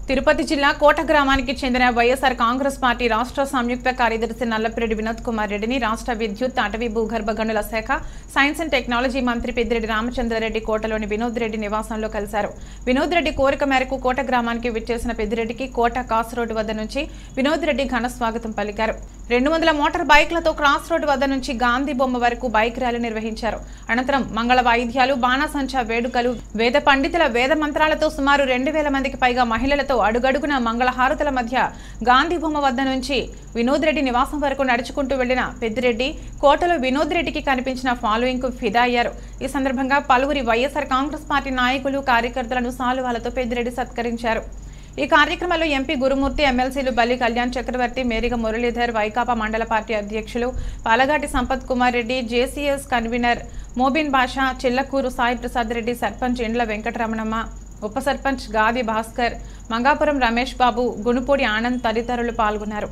తిరుపతి జిల్లా కోట గ్రామానికి చెందిన వైఎస్ఆర్ కాంగ్రెస్ పార్టీ రాష్ట్ర సంయుక్త కార్యదర్శి నల్లపిరెడ్డి వినోద్ కుమార్ రెడ్డిని రాష్ట్ర విద్యుత్, అటవీ, భూగర్భ గనుల శాఖ, సైన్స్ అండ్ టెక్నాలజీ మంత్రి పెద్దిరెడ్డి రామచంద్రారెడ్డి కోటలోని వినోద్ రెడ్డి నివాసంలో కలిశారు. వినోద్ రెడ్డి కోరిక మేరకు కోట గ్రామానికి విచ్చేసిన పెద్దిరెడ్డికి కోట కాస్ రోడ్డు వద్ద నుంచి వినోద్ రెడ్డి ఘన స్వాగతం పలికారు. 200 మోటార్ బైక్లతో క్రాస్ రోడ్డు వద్ద నుంచి గాంధీ బొమ్మ వరకు బైక్ ర్యాలీ నిర్వహించారు. అనంతరం మంగళ వాయిద్యాలు, బాణాసంచా వేడుకలు, వేద పండితుల వేద మంత్రాలతో సుమారు 2000 మందికి పైగా మహిళలతో అడుగడుగున మంగళహారతుల మధ్య గాంధీ బొమ్మ వద్ద నుంచి వినోద్ రెడ్డి నివాసం వరకు నడుచుకుంటూ వెళ్లిన పెద్దిరెడ్డి కోటలో వినోద్ రెడ్డికి కనిపించిన ఫాలోయింగ్ కు ఫిదా అయ్యారు. ఈ సందర్భంగా పలువురి వైఎస్ఆర్ కాంగ్రెస్ పార్టీ నాయకులు, కార్యకర్తలను సాలువాలతో పెద్దిరెడ్డి సత్కరించారు. ఈ కార్యక్రమంలో ఎంపీ గురుమూర్తి, ఎమ్మెల్సీలు బల్లి కళ్యాణ్ చక్రవర్తి, మేరిగ మురళీధర్, వైకాపా మండల పార్టీ అధ్యక్షులు పాలగాటి సంపత్ కుమార్ రెడ్డి, జేసీఎస్ కన్వీనర్ మోబిన్ బాషా, చిల్లకూరు సాయి ప్రసాద్ రెడ్డి, సర్పంచ్ ఇండ్ల వెంకటరమణమ్మ, ఉప సర్పంచ్ గాది భాస్కర్, మంగాపురం రమేష్ బాబు, గునుపూడి ఆనంద్ తదితరులు పాల్గొన్నారు.